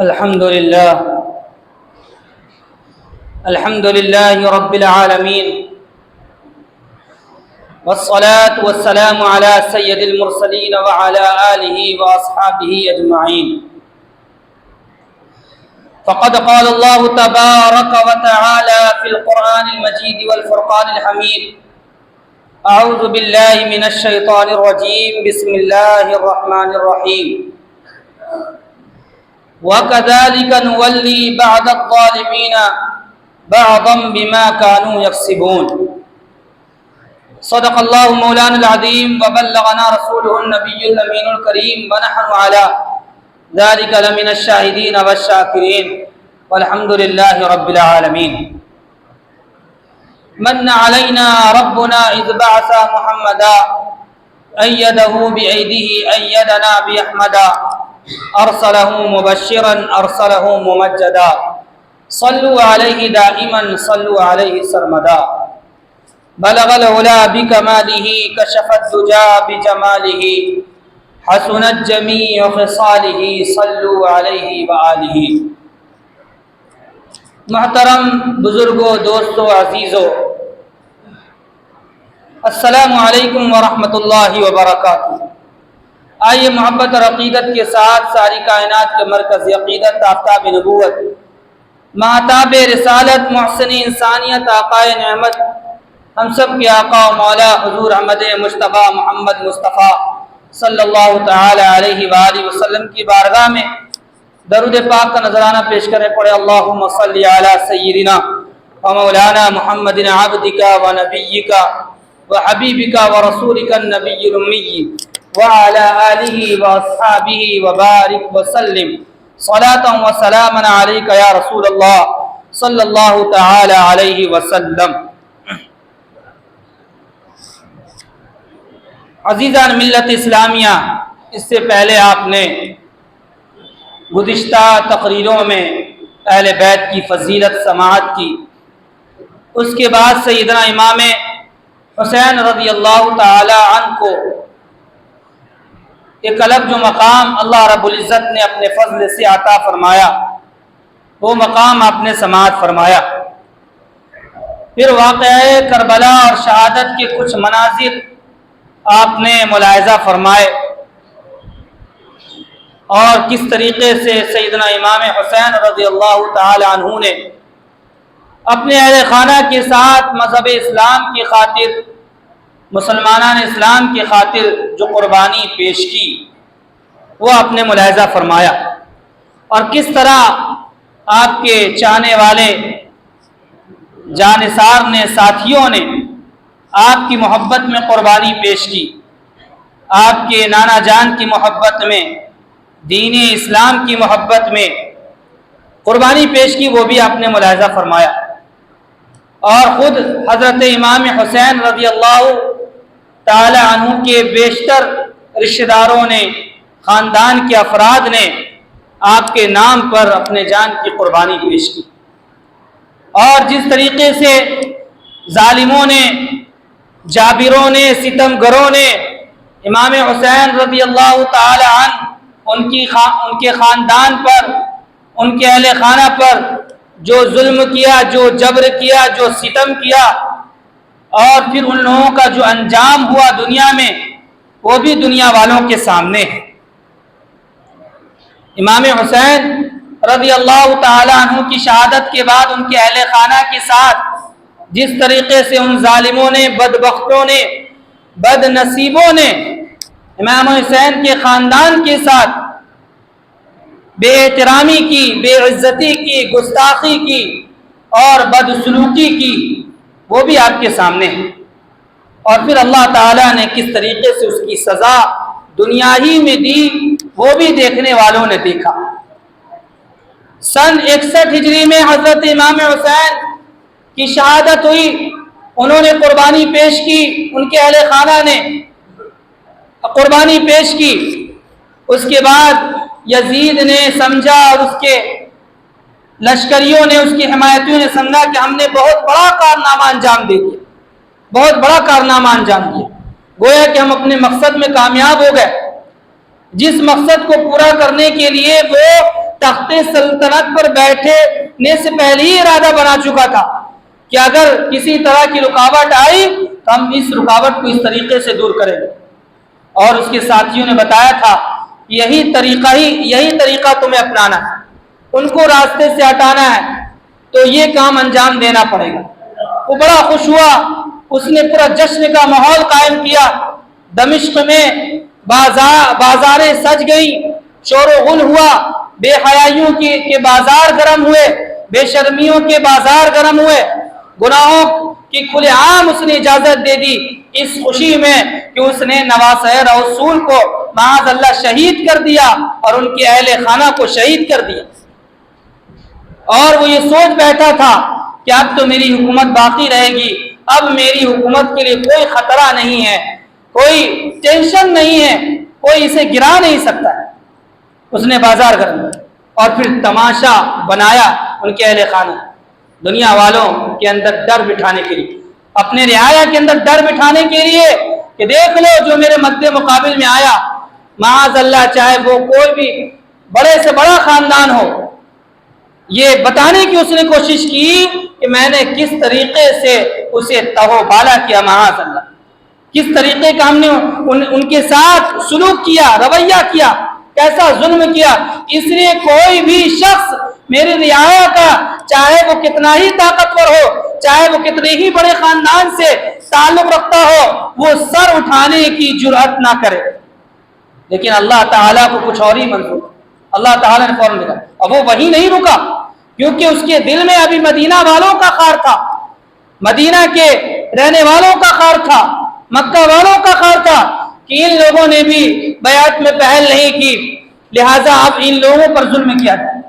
الحمد لله رب العالمين، والصلاة والسلام على سيد المرسلين وعلى آله وأصحابه أجمعين. فقد قال الله تبارك وتعالى في القرآن المجيد والفرقان الحميد: أعوذ بالله من الشيطان الرجيم، بسم الله الرحمن الرحيم. وَكَذَلِكَ نُوَلِّي بَعْضَ الظَّالِمِينَ بَعْضًا بِمَا كَانُوا يَكْسِبُونَ. صدق الله مولانا العظيم وبلغنا رسوله النبي الأمين الكريم، ونحن على ذلك لمن الشاهدين والشاكرين، والحمد لله رب العالمين. من علينا ربنا إذ بعث محمدا، أيده بأيده أيدنا بأحمدا، أرسله مبشرا أرسله ممجدا، صلوا عليه دائما صلوا عليه سرمدا. بلغ العلا بكماله، كشف الدجى بجماله، حسنت جميع خصاله، صلوا عليه وآلہ. محترم بزرگوں، دوستوں، عزیزوں، السلام علیکم ورحمۃ اللہ وبرکاتہ. آئیے محبت اور عقیدت کے ساتھ ساری کائنات کے مرکز عقیدت، آفتاب نبوت، مہتاب رسالت، محسن انسانیت، آقا نعمت، ہم سب کے آقا و مولا حضور احمد مجتبیٰ محمد مصطفیٰ صلی اللہ تعالی علیہ وآلہ وسلم کی بارگاہ میں درود پاک کا نذرانہ پیش کریں. پڑھے اللہم صلی علی سیدنا و مولانا محمد عبدک و نبیک و حبیبک و رسولک النبی الامی وعلى آلہ واصحابہ وبارک وسلم صلاۃ و سلاما علیک یا رسول اللہ صلی اللہ تعالی علیہ وسلم. عزیزان ملت اسلامیہ، اس سے پہلے آپ نے گزشتہ تقریروں میں اہل بیت کی فضیلت سماعت کی. اس کے بعد سیدنا امام حسین رضی اللہ تعالی عنہ کو ایک الگ جو مقام اللہ رب العزت نے اپنے فضل سے عطا فرمایا، وہ مقام آپ نے سماعت فرمایا. پھر واقعہ کربلا اور شہادت کے کچھ مناظر آپ نے ملاحظہ فرمائے، اور کس طریقے سے سیدنا امام حسین رضی اللہ تعالی عنہ نے اپنے اہل خانہ کے ساتھ مذہب اسلام کی خاطر، مسلمانان اسلام کی خاطر جو قربانی پیش کی، وہ آپ نے ملاحظہ فرمایا. اور کس طرح آپ کے چاہنے والے جانثار نے، ساتھیوں نے آپ کی محبت میں قربانی پیش کی، آپ کے نانا جان کی محبت میں، دین اسلام کی محبت میں قربانی پیش کی، وہ بھی آپ نے ملاحظہ فرمایا. اور خود حضرت امام حسین رضی اللہ تعالی عنہ کے بیشتر رشتہ داروں نے، خاندان کے افراد نے آپ کے نام پر اپنے جان کی قربانی پیش کی. اور جس طریقے سے ظالموں نے، جابروں نے، ستم گروں نے امام حسین رضی اللہ تعالی عنہ، ان کے خاندان پر، ان کے اہل خانہ پر جو ظلم کیا، جو جبر کیا، جو ستم کیا، اور پھر ان لوگوں کا جو انجام ہوا دنیا میں، وہ بھی دنیا والوں کے سامنے ہے. امام حسین رضی اللہ تعالی عنہ کی شہادت کے بعد ان کے اہل خانہ کے ساتھ جس طریقے سے ان ظالموں نے، بدبختوں نے، بد نصیبوں نے امام حسین کے خاندان کے ساتھ بے احترامی کی، بے عزتی کی، گستاخی کی اور بدسلوکی کی، وہ بھی آپ کے سامنے ہے. اور پھر اللہ تعالیٰ نے کس طریقے سے اس کی سزا دنیا ہی میں دی، وہ بھی دیکھنے والوں نے دیکھا. سن 61 ہجری میں حضرت امام حسین کی شہادت ہوئی، انہوں نے قربانی پیش کی، ان کے اہل خانہ نے قربانی پیش کی. اس کے بعد یزید نے سمجھا، اور اس کے لشکریوں نے، اس کی حمایتیوں نے سمجھا کہ ہم نے بہت بڑا کارنامہ انجام دے دیا، بہت بڑا کارنامہ انجام دیا، گویا کہ ہم اپنے مقصد میں کامیاب ہو گئے. جس مقصد کو پورا کرنے کے لیے وہ تخت سلطنت پر بیٹھنے سے پہلے ہی ارادہ بنا چکا تھا کہ اگر کسی طرح کی رکاوٹ آئی تو ہم اس رکاوٹ کو اس طریقے سے دور کریں گے. اور اس کے ساتھیوں نے بتایا تھا یہی طریقہ تمہیں اپنانا ہے, ان کو راستے سے ہٹانا ہے تو یہ کام انجام دینا پڑے گا. وہ بڑا خوش ہوا, اس نے پورا جشن کا ماحول قائم کیا. دمشق میں بازاریں سج گئیں, شور و غل ہوا, بے حیائیوں کے بازار گرم ہوئے, بے شرمیوں کے بازار گرم ہوئے. گناہوں کی کھلے عام اس نے اجازت دے دی اس خوشی میں کہ اس نے نواسہ رسول کو معاذ اللہ شہید کر دیا اور ان کے اہل خانہ کو شہید کر دیا. اور وہ یہ سوچ بیٹھا تھا کہ اب تو میری حکومت باقی رہے گی, اب میری حکومت کے لیے کوئی خطرہ نہیں ہے, کوئی ٹینشن نہیں ہے, کوئی اسے گرا نہیں سکتا ہے. اس نے بازار گرم اور پھر تماشا بنایا ان کے اہل خانہ, دنیا والوں کے اندر ڈر بٹھانے کے لیے, اپنے رعایا کے اندر ڈر بٹھانے کے لیے کہ دیکھ لو جو میرے مد مقابل میں آیا, معاذ اللہ چاہے وہ کوئی بھی بڑے سے بڑا خاندان ہو, یہ بتانے کی اس نے کوشش کی کہ میں نے کس طریقے سے اسے تہو بالا کیا, معاذ اللہ کس طریقے کا ہم نے ان کے ساتھ سلوک کیا, رویہ کیا, کیسا ظلم کیا. اس لیے کوئی بھی شخص میری رعایا کا چاہے وہ کتنا ہی طاقتور ہو, چاہے وہ کتنے ہی بڑے خاندان سے تعلق رکھتا ہو, وہ سر اٹھانے کی جرأت نہ کرے. لیکن اللہ تعالیٰ کو کچھ اور ہی منظور, اللہ تعالیٰ نے فوراً دیا. اب وہ وہی نہیں رکا کیونکہ اس کے دل میں ابھی مدینہ والوں کا خار تھا, مدینہ کے رہنے والوں کا خار تھا, مکہ والوں کا خار تھا کہ ان لوگوں نے بھی بیعت میں پہل نہیں کی, لہذا اب ان لوگوں پر ظلم کیا جائے.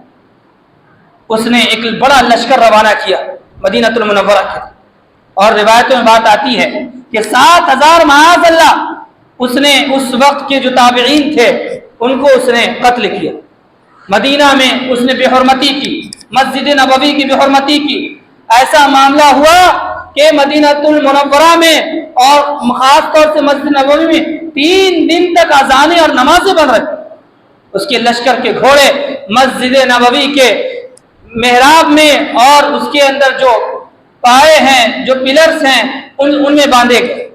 اس نے ایک بڑا لشکر روانہ کیا مدینہ المنورہ کے, اور روایتوں میں بات آتی ہے کہ 7,000 معاذ اللہ اس نے اس وقت کے جو تابعین تھے ان کو اس نے قتل کیا. مدینہ میں اس نے بے حرمتی کی, مسجد نبوی کی بے حرمتی کی. ایسا معاملہ ہوا کہ مدینہ المنورہ میں اور خاص طور سے مسجد نبوی میں 3 دن تک اذانیں اور نمازیں بن رہی. اس کے لشکر کے گھوڑے مسجد نبوی کے محراب میں اور اس کے اندر جو پائے ہیں, جو پلرز ہیں, ان میں باندھے گئے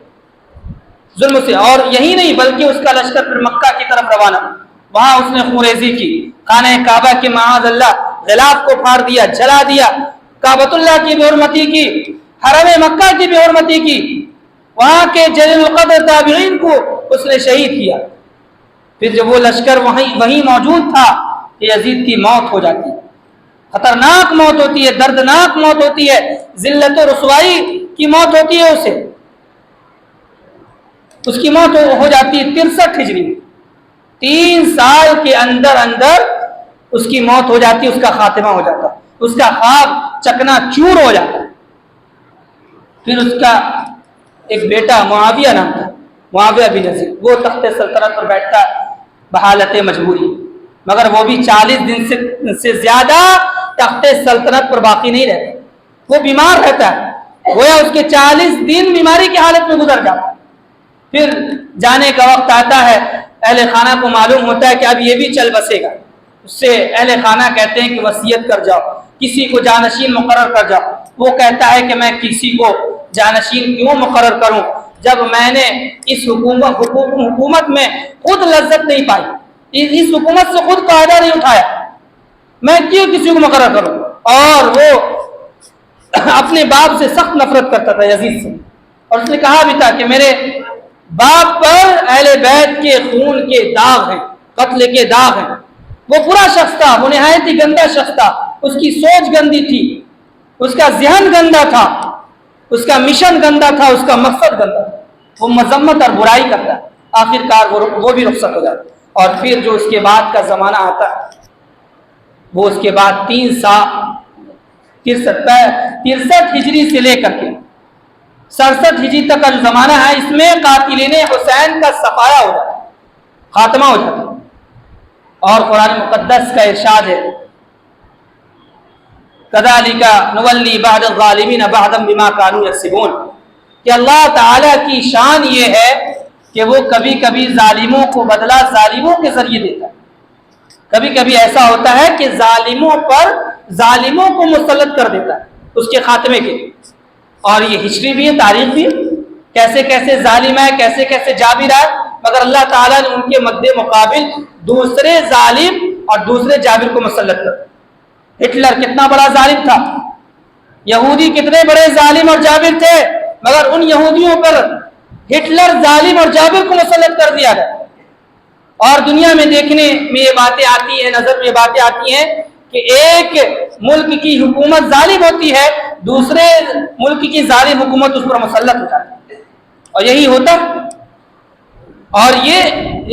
ظلم سے. اور یہی نہیں بلکہ اس کا لشکر پھر مکہ کی طرف روانہ, وہاں اس نے خونریزی کی, خانہ کعبہ کے معاذ اللہ غلاف کو پھاڑ دیا, جلا دیا, کعبۃ اللہ کی بے حرمتی کی, حرم مکہ کی بے حرمتی کی, وہاں کے جلیل القدر تابعین کو اس نے شہید کیا. پھر جب وہ لشکر وہیں موجود تھا کہ یزید کی موت ہو جاتی ہے, خطرناک موت ہوتی ہے, دردناک موت ہوتی ہے, ذلت و رسوائی کی موت ہوتی ہے. اس کی موت ہو جاتی ہے 63 ہجری, 3 سال کے اندر اس کی موت ہو جاتی ہے, اس کا خاتمہ ہو جاتا ہے, اس کا خواب چکنا چور ہو جاتا ہے. پھر اس کا ایک بیٹا معاویہ نام تھا, معاویہ بن یزید, وہ تخت سلطنت پر بیٹھتا ہے بحالت مجبوری, مگر وہ بھی 40 دن سے زیادہ تخت سلطنت پر باقی نہیں رہتا, وہ بیمار رہتا ہے, گویا اس کے 40 دن بیماری کی حالت میں گزر جاتا. پھر جانے کا وقت آتا ہے, اہل خانہ کو معلوم ہوتا ہے کہ اب یہ بھی چل بسے گا. اس سے اہل خانہ کہتے ہیں کہ وصیت کر جاؤ, کسی کو جانشین مقرر کر جاؤ. وہ کہتا ہے کہ میں کسی کو جانشین کیوں مقرر کروں جب میں نے اس حکومت میں خود لذت نہیں پائی, اس حکومت سے خود فائدہ نہیں اٹھایا, میں کیوں کسی کو مقرر کروں. اور وہ اپنے باپ سے سخت نفرت کرتا تھا, یزید سے, اور اس نے کہا بھی تھا کہ میرے باپ پر اہل بیت کے خون کے داغ ہیں, قتل کے داغ ہیں. وہ برا شخص تھا, وہ نہایت ہی گندا شخص تھا, اس کی سوچ گندی تھی, اس کا ذہن گندا تھا, اس کا مشن گندا تھا, اس کا مقصد گندا تھا. وہ مذمت اور برائی کرتا ہے, آخر کار وہ بھی رخصت ہو جاتا. اور پھر جو اس کے بعد کا زمانہ آتا ہے وہ اس کے بعد 3 سال 63 ہجری سے لے کر کے 67 ہجری تک کا جو زمانہ ہے, اس میں قاتلین حسین کا صفایا ہو جاتا ہے, خاتمہ ہو جاتا ہے. اور قرآن مقدس کا ارشاد ہے کذالک نولی بعض الظالمین بعضا بما كانوا یکسبون, کہ اللہ تعالیٰ کی شان یہ ہے کہ وہ کبھی کبھی ظالموں کو بدلہ ظالموں کے ذریعے دیتا ہے, کبھی کبھی ایسا ہوتا ہے کہ ظالموں پر ظالموں کو مسلط کر دیتا ہے اس کے خاتمے کے، اور یہ ہسٹری بھی ہے، تاریخ بھی ہے، کیسے کیسے ظالم ہے، کیسے کیسے جابر ہے، مگر اللہ تعالیٰ نے ان کے مد مقابل دوسرے ظالم اور دوسرے جابر کو مسلط کر۔ ہٹلر کتنا بڑا ظالم تھا، یہودی کتنے بڑے ظالم اور جابر تھے، مگر ان یہودیوں پر ہٹلر ظالم اور جابر کو مسلط کر دیا گیا۔ اور دنیا میں دیکھنے میں یہ باتیں آتی ہیں، نظر میں یہ باتیں آتی ہیں کہ ایک ملک کی حکومت ظالم ہوتی ہے، دوسرے ملک کی ظالم حکومت اس پر مسلط ہو جاتی ہے، اور یہی ہوتا ہے، اور یہ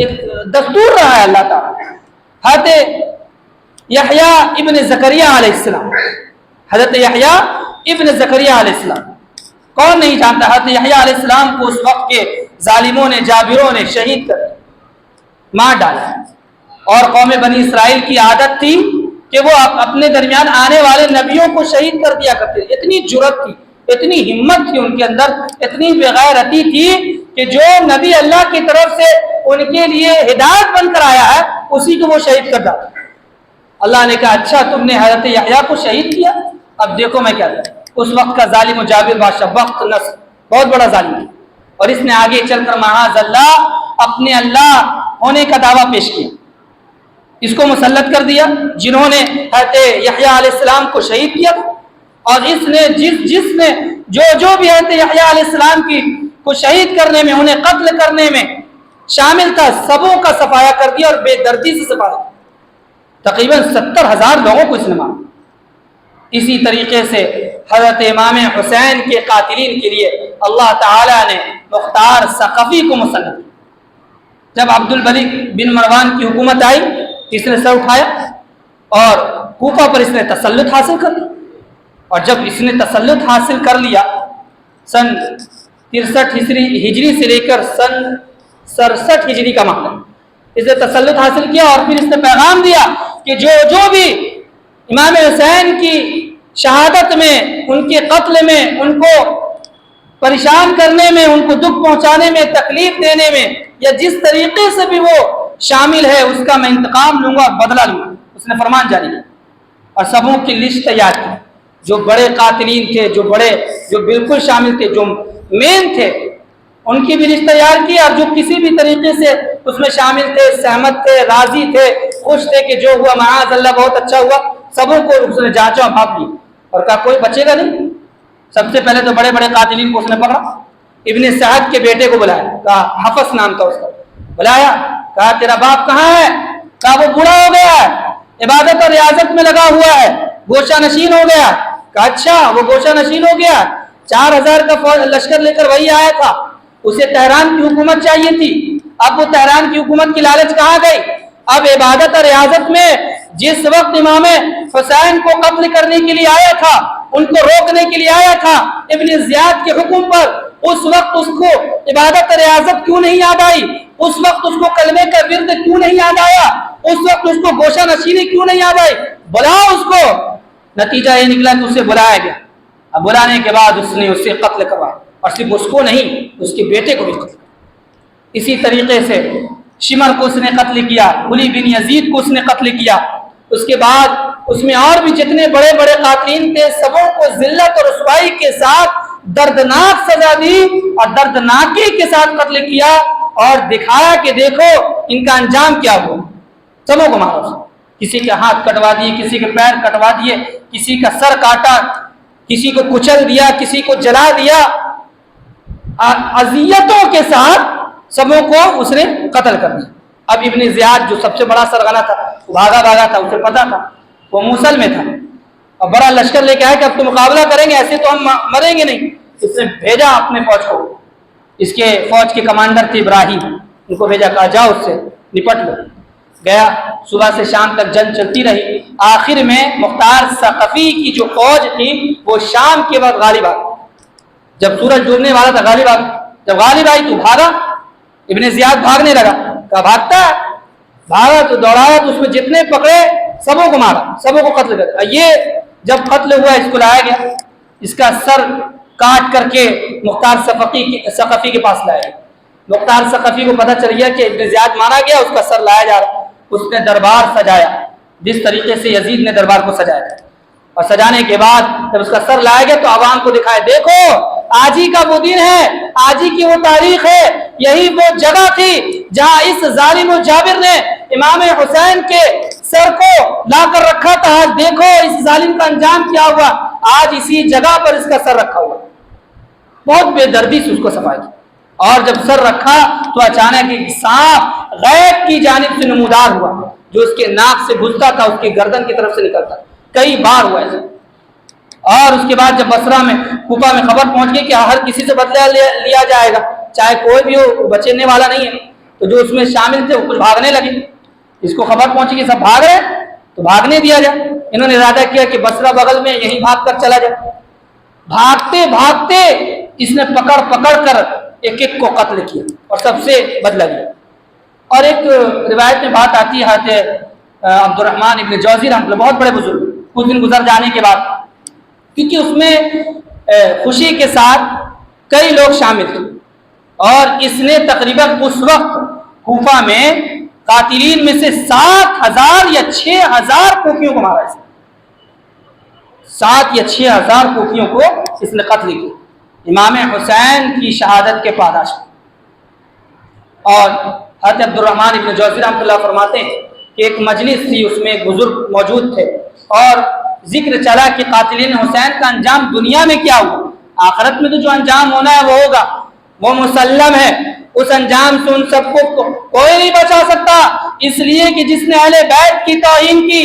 ایک دستور رہا ہے اللہ تعالیٰ۔ حضرت یحییٰ ابن زکریا علیہ السلام، حضرت یحییٰ ابن زکریا علیہ السلام، کون نہیں جانتا حضرت یحییٰ علیہ السلام کو اس وقت کے ظالموں نے، جابروں نے شہید کر مار ڈالا، اور قوم بنی اسرائیل کی عادت تھی کہ وہ اپنے درمیان آنے والے نبیوں کو شہید کر دیا کرتے، اتنی جرأت تھی، اتنی ہمت تھی ان کے اندر، اتنی بغیرتی تھی کہ جو نبی اللہ کی طرف سے ان کے لیے ہدایت بن کر آیا ہے اسی کو وہ شہید کر ڈالا۔ اللہ نے کہا اچھا تم نے حضرت یحییٰ کو شہید کیا، اب دیکھو میں کیا کروں۔ اس وقت کا ظالم و جابر بادشاہ وقت نصر بہت بڑا ظالم ہے، اور اس نے آگے چل کر معاذ اللہ اپنے اللہ ہونے کا دعویٰ پیش کیا، اس کو مسلط کر دیا جنہوں نے حضرت یحییٰ علیہ السلام کو شہید کیا، اور اس نے جس نے جو بھی حضرت یحییٰ علیہ السلام کی کو شہید کرنے میں، انہیں قتل کرنے میں شامل تھا، سبوں کا صفایا کر دیا، اور بے دردی سے صفایا، تقریباً 70,000 لوگوں کو اس نے مارا۔ اسی طریقے سے حضرت امام حسین کے قاتلین کے لیے اللہ تعالیٰ نے مختار ثقفی کو مسلط کیا۔ جب عبد الملک بن مروان کی حکومت آئی، اس نے سر اٹھایا اور کوفہ پر اس نے تسلط حاصل کر لیا، اور جب اس نے تسلط حاصل کر لیا سن 63 ہجری سے لے کر سن 67 ہجری کا معاملہ، اس نے تسلط حاصل کیا، اور پھر اس نے پیغام دیا کہ جو بھی امام حسین کی شہادت میں، ان کے قتل میں، ان کو پریشان کرنے میں، ان کو دکھ پہنچانے میں، تکلیف دینے میں، یا جس طریقے سے بھی وہ شامل ہے اس کا میں انتقام لوں گا، بدلہ لوں گا، اس نے فرمان جاری کیا، اور سبوں کی لسٹ تیار کی، جو بڑے قاتلین تھے، جو بالکل شامل تھے، جو مین تھے، ان کی بھی لسٹ تیار کی، اور جو کسی بھی طریقے سے اس میں شامل تھے، سہمت تھے، راضی تھے، خوش تھے کہ جو ہوا معاذ اللہ بہت اچھا ہوا، سبوں کو اس نے جانچا، بھاپ لی، اور کہا کوئی بچے گا نہیں۔ سب سے پہلے تو بڑے بڑے قاتلین کو اس نے پکڑا، ابن سعد کے بیٹے کو بلایا، کہا حفص نام تھا اس کا، بلایا، کہا تیرا باپ کہاں ہے؟ کہا وہ بوڑھا ہو گیا ہے، عبادت اور ریاضت میں لگا ہوا ہے، گوشہ نشین ہو گیا۔ کہا اچھا وہ گوشہ نشین ہو گیا، 4000 کا لشکر لے کر وہی آیا تھا، اسے تہران کی حکومت چاہیے تھی، اب وہ تہران کی حکومت کی لالچ کہاں گئی؟ اب عبادت اور ریاضت میں جس وقت امام حسین کو قتل کرنے کے لیے آیا تھا، ان کو روکنے کے لیے آیا تھا ابن زیاد کے حکم پر، اس وقت اس کو عبادت اور ریاضت کیوں نہیں یاد آئی؟ اس وقت اس کو کلمے کا ورد کیوں نہیں یاد آیا؟ اس وقت اس کو گوشہ نشینی کیوں نہیں یاد آئی؟ بلاؤ اس کو۔ نتیجہ یہ نکلا کہ اسے بلایا گیا، اب بلانے کے بعد اس نے اسے قتل کروایا، اور صرف اس کو نہیں، اس کے بیٹے کو بھی قتل کیا۔ اسی طریقے سے شمر کو اس نے قتل کیا، علی بن یزید کو اس نے قتل کیا، اس کے بعد اس میں اور بھی جتنے بڑے بڑے قاتلین تھے سبوں کو ذلت اور رسوائی کے ساتھ دردناک سزا دی، اور دردناکی کے ساتھ قتل کیا، اور دکھایا کہ دیکھو ان کا انجام کیا ہوا، سبوں کو مارا، کسی کے ہاتھ کٹوا دیے، کسی کے پیر کٹوا دیے، کسی کا سر کاٹا، کسی کو کچل دیا، کسی کو جلا دیا، اذیتوں کے ساتھ سبوں کو اس نے قتل کر دیا۔ اب ابن زیاد جو سب سے بڑا سرغنہ تھا، وہ بھاگا تھا، اسے پتا تھا، وہ موصل میں تھا، اور بڑا لشکر لے کے آیا کہ اب تو مقابلہ کریں گے، ایسے تو ہم مریں گے نہیں۔ اس نے بھیجا اپنے فوج کو، اس کے فوج کے کمانڈر تھے ابراہیم، ان کو بھیجا، کہا جاؤ اس سے نپٹ لو۔ گیا، صبح سے شام تک جنگ چلتی رہی، آخر میں مختار ثقفی کی جو فوج تھی وہ شام کے بعد غالب آ گئی، جب سورج ڈوبنے والا تھا غالب آ گئی، جب غالب آئی تو بھاگا، ابن زیاد بھاگنے لگا، کہا بھاگتا ہے، بھاگا تو دوڑایا تو اس میں جتنے پکڑے سبوں کو مارا، سبوں کو قتل کر۔ یہ جب قتل ہوا اس کو لایا گیا، اس کا سر کاٹ کر کے مختار ثقفی کے پاس لایا گیا۔ مختار ثقفی کو پتہ چل گیا کہ ابن زیاد مارا گیا، اس کا سر لایا جا رہا، اس نے دربار سجایا جس طریقے سے یزید نے دربار کو سجایا تھا، اور سجانے کے بعد جب اس کا سر لایا گیا تو عوام کو دکھائے، دیکھو آج ہی کا وہ دن ہے، آج ہی کی وہ تاریخ ہے، یہی وہ جگہ تھی جہاں اس ظالم و جابر نے امام حسین کے سر کو لا کر رکھا تھا، آج دیکھو اس ظالم کا انجام کیا ہوا، آج اسی جگہ پر اس کا سر رکھا ہوا۔ بہت بے دردی سے اس کو صفائی کی، اور جب سر رکھا تو اچانک ایک سانپ غیب کی جانب سے نمودار ہوا، جو اس کے ناک سے گھستا تھا اس کی گردن کی طرف سے نکلتا، کئی بار ہوا ایسا۔ اور اس کے بعد جب بصرہ میں کوفہ میں خبر پہنچ گئی کہ ہر کسی سے بدلہ لیا جائے گا، چاہے کوئی بھی ہو، بچنے والا نہیں ہے، تو جو اس میں شامل تھے وہ کچھ بھاگنے لگے، اس کو خبر پہنچی کہ سب بھاگ رہے تو بھاگنے دیا جائے، انہوں نے ارادہ کیا کہ بصرہ بغل میں یہیں بھاگ کر چلا جائے۔ بھاگتے بھاگتے اس نے پکڑ پکڑ کر ایک ایک کو قتل کیا اور سب سے بدلہ لیا۔ اور ایک روایت میں بات آتی ہے حضرت عبد الرحمن ابن جوزی رحمۃ اللہ، بہت بڑے بزرگ، کچھ دن گزر جانے کے بعد، کیونکہ اس میں خوشی کے ساتھ کئی لوگ شامل تھے، اور اس نے تقریباً اس وقت کوفہ میں قاتلین میں سے 7,000 یا 6,000 کوفیوں کو مارا، 7 یا 6,000 کوفیوں کو اس نے قتل کیا امام حسین کی شہادت کے پاداش میں۔ اور حضرت عبد الرحمن ابن جوزی رحمۃ اللہ فرماتے ہیں کہ ایک مجلس تھی، اس میں ایک بزرگ موجود تھے، اور ذکر چلا کہ قاتلین حسین کا انجام دنیا میں کیا ہوا، آخرت میں تو جو انجام ہونا ہے وہ ہوگا، وہ مسلم ہے، اس انجام سے ان سب کو کوئی نہیں بچا سکتا، اس لیے کہ جس نے اہل بیت کی توہین کی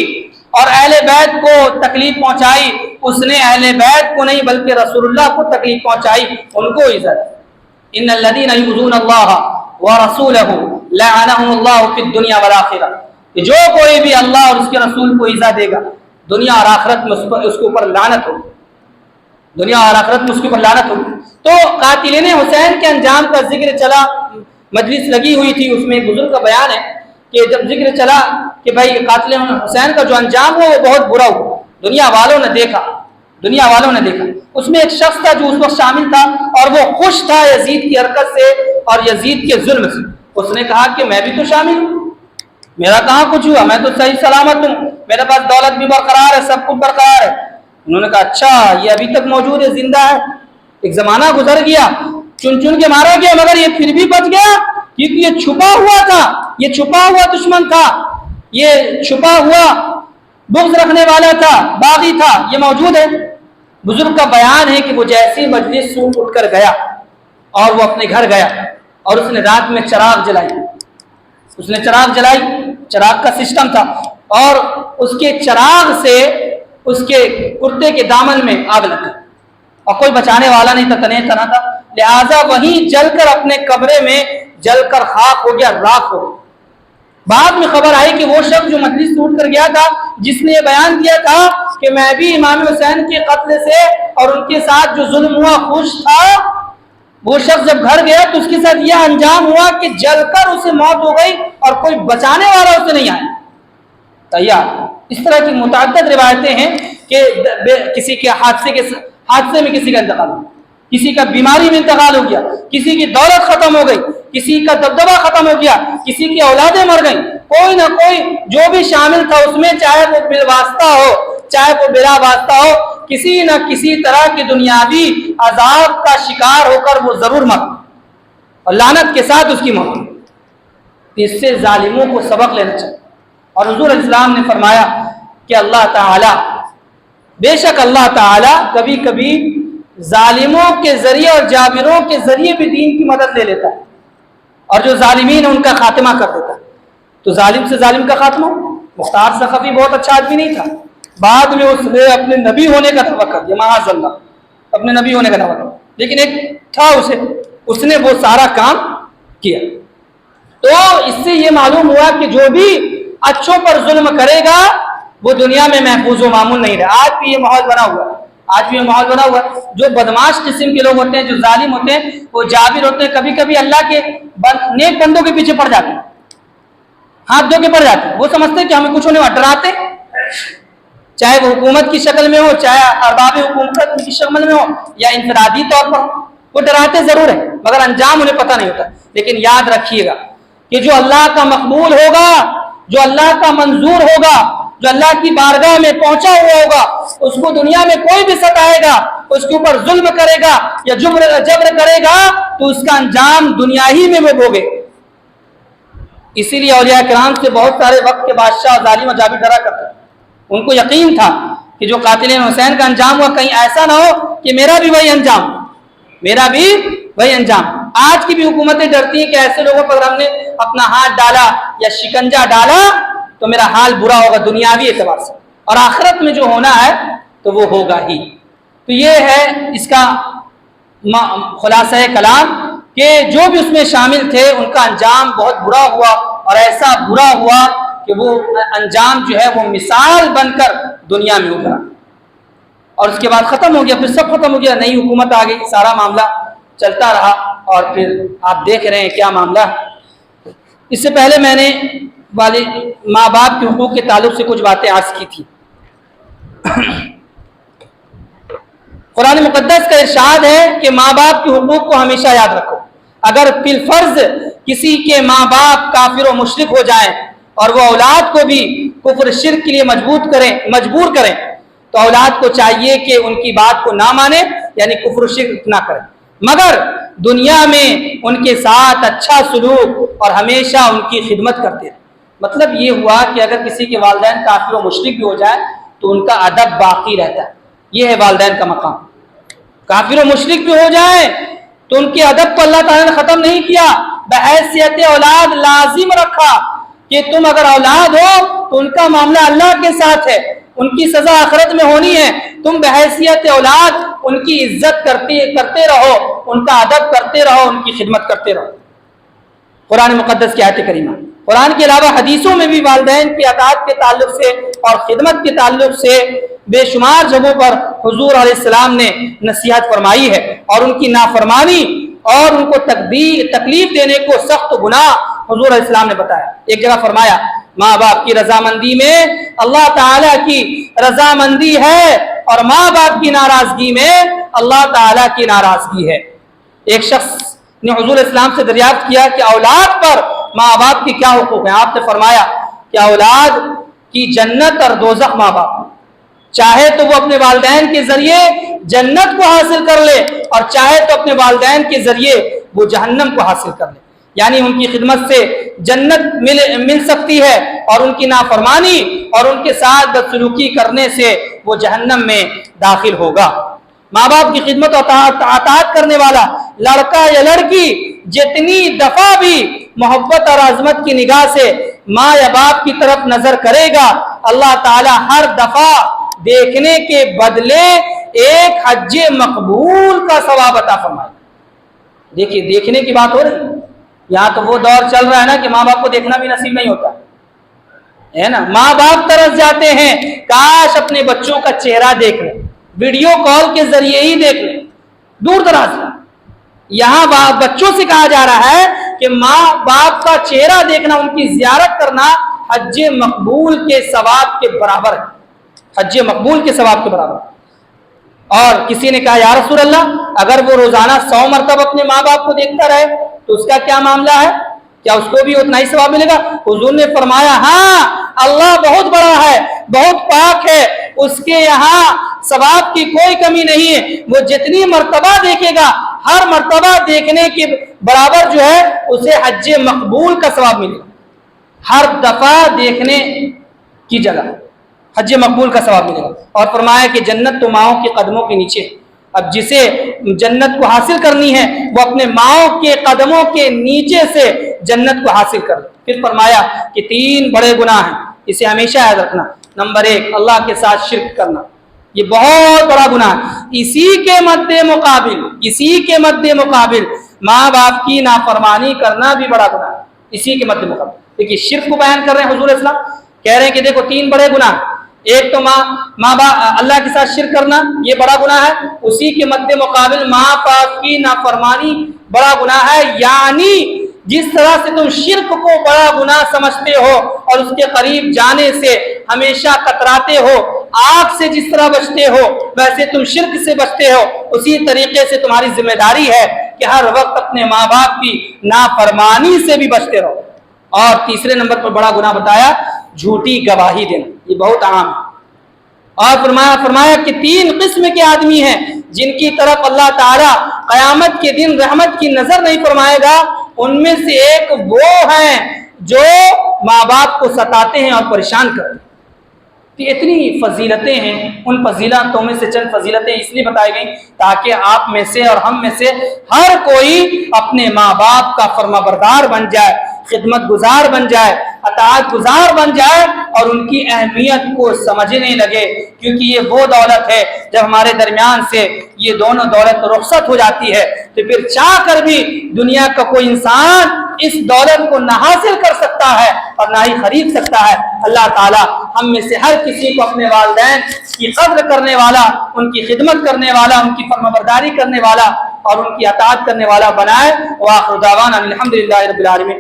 اور اہل بیت کو تکلیف پہنچائی، اس نے اہل بیت کو نہیں بلکہ رسول اللہ کو تکلیف پہنچائی، ان کو عزت۔ ان الذين يؤذون الله ورسوله لعنهم الله في الدنيا والآخرة، کہ جو کوئی بھی اللہ اور اس کے رسول کو ایذا دے گا دنیا اور آخرت میں اس کے اوپر لعنت ہوگی، دنیا اور آخرت میں اس کے اوپر لعنت ہوگی۔ تو قاتلین حسین کے انجام کا ذکر چلا، مجلس لگی ہوئی تھی، اس میں ایک بزرگ کا بیان ہے کہ جب ذکر چلا کہ بھائی قاتل حسین کا جو انجام ہوا وہ بہت برا ہوا، دنیا والوں نے دیکھا، اس میں ایک شخص تھا جو اس وقت شامل تھا اور وہ خوش تھا یزید کی حرکت سے اور یزید کے ظلم سے، اس نے کہا کہ میں بھی تو شامل ہوں، میرا کہاں کچھ ہوا، میں تو صحیح سلامت ہوں، میرے پاس دولت بھی برقرار ہے، سب کچھ برقرار ہے۔ انہوں نے کہا اچھا یہ ابھی تک موجود ہے، زندہ ہے، ایک زمانہ گزر گیا، چن چن کے مارا گیا، مگر یہ پھر بھی بچ گیا، کیونکہ یہ چھپا ہوا تھا، یہ چھپا ہوا دشمن تھا، یہ چھپا ہوا بغض رکھنے والا تھا، باغی تھا، یہ موجود ہے۔ بزرگ کا بیان ہے کہ وہ جیسی مجلس سوٹ اٹھ کر گیا اور وہ اپنے گھر گیا اور اس نے رات میں چراغ جلائی، چراغ کا سسٹم تھا، اور اس کے چراغ سے اس کے کرتے کے دامن میں آگ لگ گئی اور کوئی بچانے والا نہیں تھا، تنہا تھا، لہذا وہیں جل کر اپنے کمرے میں جل کر خاک ہو گیا، راکھ ہو گیا۔ بعد میں خبر آئی کہ وہ شخص جو مجلس سے اٹھ کر گیا تھا، جس نے یہ بیان دیا تھا کہ میں بھی امام حسین کے قتل سے اور ان کے ساتھ جو ظلم ہوا خوش تھا، وہ شخص جب گھر گیا تو اس کے ساتھ یہ انجام ہوا کہ جل کر اسے موت ہو گئی اور کوئی بچانے والا اسے نہیں آیا۔ تیار اس طرح کی متعدد روایتیں ہیں کہ کسی کے حادثے میں کسی کا انتقال ہو گیا، کسی کا بیماری میں انتقال ہو گیا، کسی کی دولت ختم ہو گئی، کسی کا دبدبہ ختم ہو گیا، کسی کی اولادیں مر گئیں، کوئی نہ کوئی جو بھی شامل تھا اس میں، چاہے وہ بالواسطہ ہو چاہے وہ بلا واسطہ ہو، کسی نہ کسی طرح کی دنیاوی عذاب کا شکار ہو کر وہ ضرور مر اور لعنت کے ساتھ اس کی موت۔ اس سے ظالموں کو سبق لینا چاہیے۔ اور حضور علیہ السلام نے فرمایا کہ اللہ تعالی، بے شک اللہ تعالی کبھی کبھی ظالموں کے ذریعے اور جابروں کے ذریعے بھی دین کی مدد لے لیتا ہے، اور جو ظالمین ان کا خاتمہ کر دیتا ہے۔ تو ظالم سے ظالم کا خاتمہ، مختار ثقفی بہت اچھا آدمی نہیں تھا، بعد میں اس نے اپنے نبی ہونے کا دعویٰ کر دیا، معاذ اللہ، اپنے نبی ہونے کا دعویٰ کر دیا، لیکن ایک تھا اس نے وہ سارا کام کیا۔ تو اس سے یہ معلوم ہوا کہ جو بھی اچھوں پر ظلم کرے گا وہ دنیا میں محفوظ و معمول نہیں رہا۔ آج بھی یہ ماحول بنا ہوا ہے، جو بدماش قسم کے لوگ ہوتے ہیں، جو ظالم ہوتے ہیں، وہ جابر ہوتے ہیں، کبھی کبھی اللہ کے نیک بندوں کے پیچھے پڑ جاتے ہیں، ہاتھ دھو کے پڑ جاتے ہیں، وہ سمجھتے ہیں کہ ہمیں کچھ ہونے والا، ڈراتے، چاہے وہ حکومت کی شکل میں ہو، چاہے ارباب حکومت کی شکل میں ہو، یا انفرادی طور پر، وہ ڈراتے ضرور ہیں مگر انجام انہیں پتہ نہیں ہوتا۔ لیکن یاد رکھیے گا کہ جو اللہ کا مقبول ہوگا جو اللہ کا منظور ہوگا, جو اللہ کی بارگاہ میں پہنچا ہوا ہوگا, اس کو دنیا میں کوئی بھی ستائے گا, اس کے اوپر ظلم کرے گا یا جبر کرے گا, تو اس کا انجام دنیا ہی میں وہ بھوگے. اسی لیے اولیاء کرام سے بہت سارے وقت کے بادشاہ اور ظالم و جابر ڈرا کرتے. ان کو یقین تھا کہ جو قاتل حسین کا انجام ہوا, کہیں ایسا نہ ہو کہ میرا بھی وہی انجام. آج کی بھی حکومتیں ڈرتی ہیں کہ ایسے لوگوں پر ہم نے اپنا ہاتھ ڈالا یا شکنجا ڈالا تو میرا حال برا ہوگا دنیاوی اعتبار سے, اور آخرت میں جو ہونا ہے تو وہ ہوگا ہی. تو یہ ہے اس کا خلاصہ کلام کہ جو بھی اس میں شامل تھے ان کا انجام بہت برا ہوا, اور ایسا برا ہوا کہ وہ انجام جو ہے وہ مثال بن کر دنیا میں اترا, اور اس کے بعد ختم ہو گیا, پھر سب ختم ہو گیا, نئی حکومت آ گئی, سارا معاملہ چلتا رہا, اور پھر آپ دیکھ رہے ہیں کیا معاملہ ہے. اس سے پہلے میں نے ماں باپ کے حقوق کے تعلق سے کچھ باتیں عرض کی تھی. قرآن مقدس کا ارشاد ہے کہ ماں باپ کے حقوق کو ہمیشہ یاد رکھو. اگر بالفرض کسی کے ماں باپ کافر و مشرک ہو جائیں اور وہ اولاد کو بھی کفر شرک کے لیے مجبور کریں تو اولاد کو چاہیے کہ ان کی بات کو نہ مانے, یعنی کفر و شرک نہ کریں, مگر دنیا میں ان کے ساتھ اچھا سلوک اور ہمیشہ ان کی خدمت کرتے رہیں. مطلب یہ ہوا کہ اگر کسی کے والدین کافر و مشرک بھی ہو جائے تو ان کا ادب باقی رہتا ہے. یہ ہے والدین کا مقام. کافر و مشرک بھی ہو جائیں تو ان کے ادب کو اللہ تعالیٰ نے ختم نہیں کیا, بحیثیت اولاد لازم رکھا کہ تم اگر اولاد ہو تو ان کا معاملہ اللہ کے ساتھ ہے, ان کی سزا آخرت میں ہونی ہے. تم بحیثیت اولاد ان کی عزت کرتے رہو, ان کا ادب کرتے رہو, ان کی خدمت کرتے رہو. قرآن مقدس کی آیت کریمہ. قرآن کے علاوہ حدیثوں میں بھی والدین کی اطاعت کے تعلق سے اور خدمت کے تعلق سے بے شمار جگہوں پر حضور علیہ السلام نے نصیحت فرمائی ہے, اور ان کی نافرمانی اور ان کو تکلیف دینے کو سخت گناہ حضور علیہ السلام نے بتایا. ایک جگہ فرمایا ماں باپ کی رضامندی میں اللہ تعالیٰ کی رضامندی ہے, اور ماں باپ کی ناراضگی میں اللہ تعالیٰ کی ناراضگی ہے. ایک شخص نے حضور اسلام سے دریافت کیا کہ اولاد پر ماں باپ کی کیا حقوق ہیں. آپ نے فرمایا کہ اولاد کی جنت اور دوزخ ماں باپ, چاہے تو وہ اپنے والدین کے ذریعے جنت کو حاصل کر لے اور چاہے تو اپنے والدین کے ذریعے وہ جہنم کو حاصل کر لے. یعنی ان کی خدمت سے جنت مل سکتی ہے, اور ان کی نافرمانی اور ان کے ساتھ بدسلوکی کرنے سے وہ جہنم میں داخل ہوگا. ماں باپ کی خدمت اور اطاعت کرنے والا لڑکا یا لڑکی جتنی دفعہ بھی محبت اور عظمت کی نگاہ سے ماں یا باپ کی طرف نظر کرے گا, اللہ تعالی ہر دفعہ دیکھنے کے بدلے ایک حج مقبول کا ثواب عطا فرمائے. دیکھیے دیکھنے کی بات ہو رہی ہے, یہاں تو وہ دور چل رہا ہے نا کہ ماں باپ کو دیکھنا بھی نصیب نہیں ہوتا ہے نا. ماں باپ ترس جاتے ہیں کاش اپنے بچوں کا چہرہ دیکھ لیں, ویڈیو کال کے ذریعے ہی دیکھ لیں دور دراز کا. یہاں بچوں سے کہا جا رہا ہے کہ ماں باپ کا چہرہ دیکھنا, ان کی زیارت کرنا حج مقبول کے ثواب کے برابر ہے, حج مقبول کے ثواب کے برابر. اور کسی نے کہا یا رسول اللہ اگر وہ روزانہ 100 مرتبہ اپنے ماں باپ کو دیکھتا رہے تو اس کا کیا معاملہ ہے, کیا اس کو بھی اتنا ہی ثواب ملے گا؟ حضور نے فرمایا ہاں, اللہ بہت بڑا ہے, بہت پاک ہے, اس کے یہاں ثواب کی کوئی کمی نہیں ہے. وہ جتنی مرتبہ دیکھے گا ہر مرتبہ دیکھنے کے برابر جو ہے اسے حج مقبول کا ثواب ملے گا. ہر دفعہ دیکھنے کی جگہ حج مقبول کا ثواب ملے گا. اور فرمایا کہ جنت تو ماؤں کے قدموں کے نیچے. اب جسے جنت کو حاصل کرنی ہے وہ اپنے ماؤں کے قدموں کے نیچے سے جنت کو حاصل کر لے. پھر فرمایا کہ 3 بڑے گناہ ہیں, اسے ہمیشہ یاد رکھنا. نمبر 1 اللہ کے ساتھ شرک کرنا, یہ بہت بڑا گناہ ہے. اسی کے مد مقابل ماں باپ کی نافرمانی کرنا بھی بڑا گناہ ہے. اسی کے مد مقابل دیکھیے شرک کو بیان کر رہے ہیں حضور اسلام, کہہ رہے ہیں کہ دیکھو 3 بڑے گناہ. ایک تو ماں باپ اللہ کے ساتھ شرک کرنا یہ بڑا گناہ ہے, اسی کے مد مقابل ماں باپ کی نافرمانی بڑا گناہ ہے. یعنی جس طرح سے تم شرک کو بڑا گناہ سمجھتے ہو اور اس کے قریب جانے سے ہمیشہ کتراتے ہو, آگ سے جس طرح بچتے ہو ویسے تم شرک سے بچتے ہو, اسی طریقے سے تمہاری ذمہ داری ہے کہ ہر وقت اپنے ماں باپ کی نافرمانی سے بھی بچتے رہو. اور تیسرے نمبر پر بڑا گناہ بتایا جھوٹی گواہی دینا، یہ بہت عام ہے۔ اور فرمایا کہ 3 قسم کے آدمی ہیں جن کی طرف اللہ تعالیٰ قیامت کے دن رحمت کی نظر نہیں فرمائے گا، ان میں سے ایک وہ ہیں جو ماں باپ کو ستاتے ہیں اور پریشان کرتے ہیں۔ کہ اتنی فضیلتیں ہیں، ان فضیلتوں میں سے چند فضیلتیں اس لیے بتائی گئیں تاکہ آپ میں سے اور ہم میں سے ہر کوئی اپنے ماں باپ کا فرما بردار بن جائے، خدمت گزار بن جائے، اطاعت گزار بن جائے اور ان کی اہمیت کو سمجھنے لگے، کیونکہ یہ وہ دولت ہے جب ہمارے درمیان سے یہ دونوں دولت رخصت ہو جاتی ہے تو پھر چاہ کر بھی دنیا کا کوئی انسان اس دولت کو نہ حاصل کر سکتا ہے اور نہ ہی خرید سکتا ہے۔ اللہ تعالی ہم میں سے ہر کسی کو اپنے والدین کی قدر کرنے والا، ان کی خدمت کرنے والا، ان کی فرمانبرداری کرنے والا اور ان کی اطاعت کرنے والا بنائے۔ وآخر دعوانا الحمدللہ رب العالمین۔